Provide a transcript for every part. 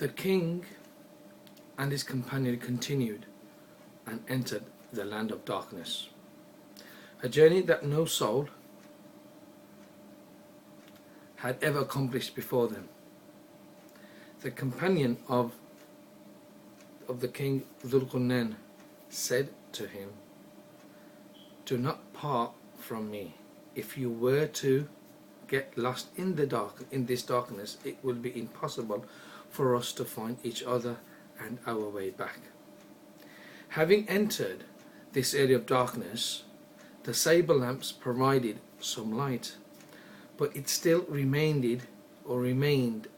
The king and his companion continued and entered the land of darkness, a journey that no soul had ever accomplished before them. The companion of the king Dhul-Qurnayn said to him, "Do not part from me. If you were to get lost in this darkness, it will be impossible for us to find each other and our way back." Having entered this area of darkness, the saber lamps provided some light, but it still remained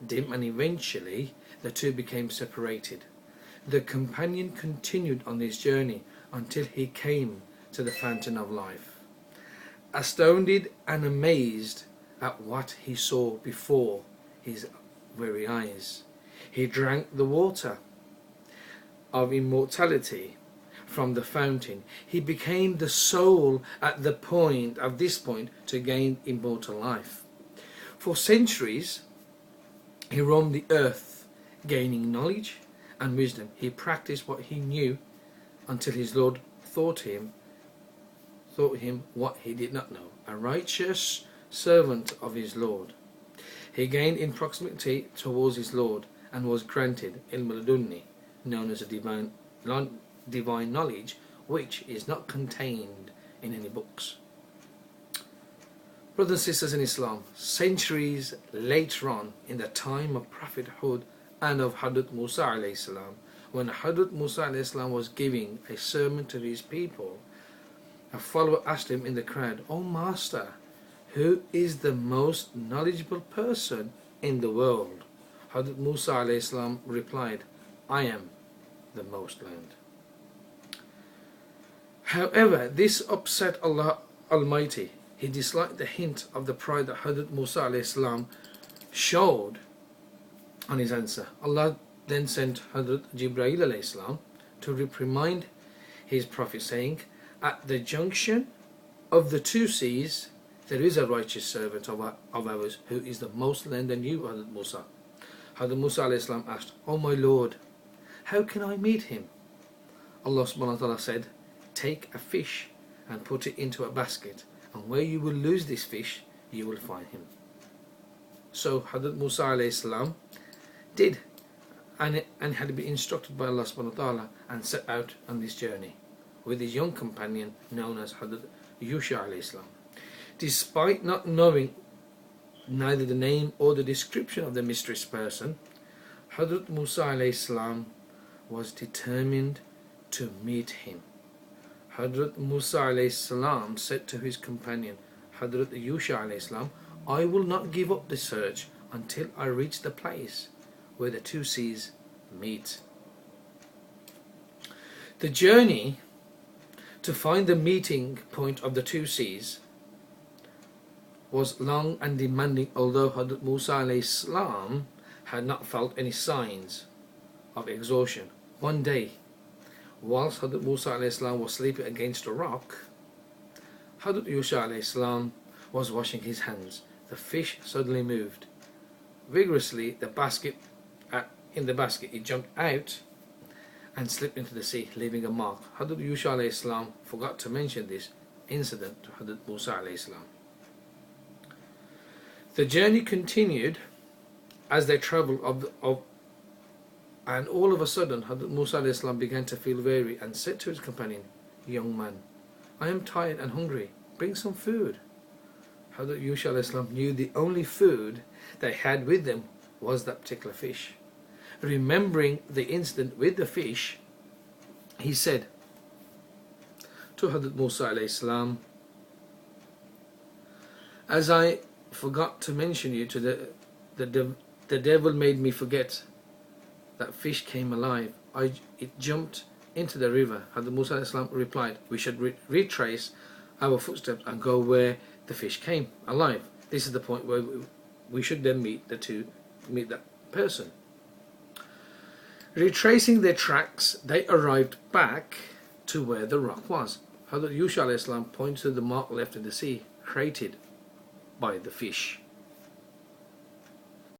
dim, and eventually the two became separated. The companion continued on this journey until he came to the fountain of life. Astounded and amazed at what he saw before his very eyes, he drank the water of immortality from the fountain. He became the soul at this point to gain immortal life. For centuries he roamed the earth, gaining knowledge and wisdom. He practiced what he knew until his Lord taught him what he did not know, a righteous servant of his Lord. He gained in proximity towards his Lord and was granted ilm al-ladunni, known as a divine knowledge which is not contained in any books. Brothers and sisters in Islam, centuries later on, in the time of prophethood and of Hadrat Musa alayhi salam, when Hadrat Musa alayhi salam was giving a sermon to his people, a follower asked him in the crowd, "O Master, who is the most knowledgeable person in the world?" Hadrat Musa alayhi salam replied, "I am the most learned." However, this upset Allah Almighty. He disliked the hint of the pride that Hadrat Musa alayhi salam showed on his answer. Allah then sent Hadrat Jibreel alayhi salam to reprimand his prophet, saying, "At the junction of the two seas there is a righteous servant of ours who is the most learned than you, Hadrat Musa." Hadrat Musa alayhi salam asked, "O my Lord, how can I meet him?" Allah subhanahu wa ta'ala said, "Take a fish and put it into a basket, and where you will lose this fish, you will find him." So Hadrat Musa alayhi salam did, and had been instructed by Allah subhanahu wa ta'ala, and set out on this journey with his young companion known as Hadrat Yusha alayhi salam. Despite not knowing neither the name or the description of the mysterious person, Hadrat Musa alayhi salam was determined to meet him. Hadrat Musa alayhi salam said to his companion Hadrat Yusha alayhi salam, "I will not give up the search until I reach the place where the two seas meet." The journey to find the meeting point of the two seas was long and demanding, although Hadrat Musa alayhi salam had not felt any signs of exhaustion. One day, whilst Hadrat Musa alayhi salam was sleeping against a rock, Hadrat Yusha alayhi salam was washing his hands. The fish suddenly moved vigorously. In the basket, it jumped out and slipped into the sea, leaving a mark. Hadrat Yusha alayhi salam forgot to mention this incident to Hadrat Musa alayhi salam. The journey continued as they travelled and all of a sudden Hadrat Musa alayhi salam began to feel weary and said to his companion, "Young man, I am tired and hungry. Bring some food." Hadrat Yusha alayhi salam knew the only food they had with them was that particular fish. Remembering the incident with the fish, he said to Hadrat Musa alayhi salam, "As I forgot to mention you to the devil made me forget. That fish came alive. It jumped into the river." Hadrat Musa alayhi salam replied, "We should retrace our footsteps and go where the fish came alive. This is the point where we should then meet that person." Retracing their tracks, they arrived back to where the rock was. Hadrat Yusha alayhi salam pointed to the mark left in the sea, created by the fish.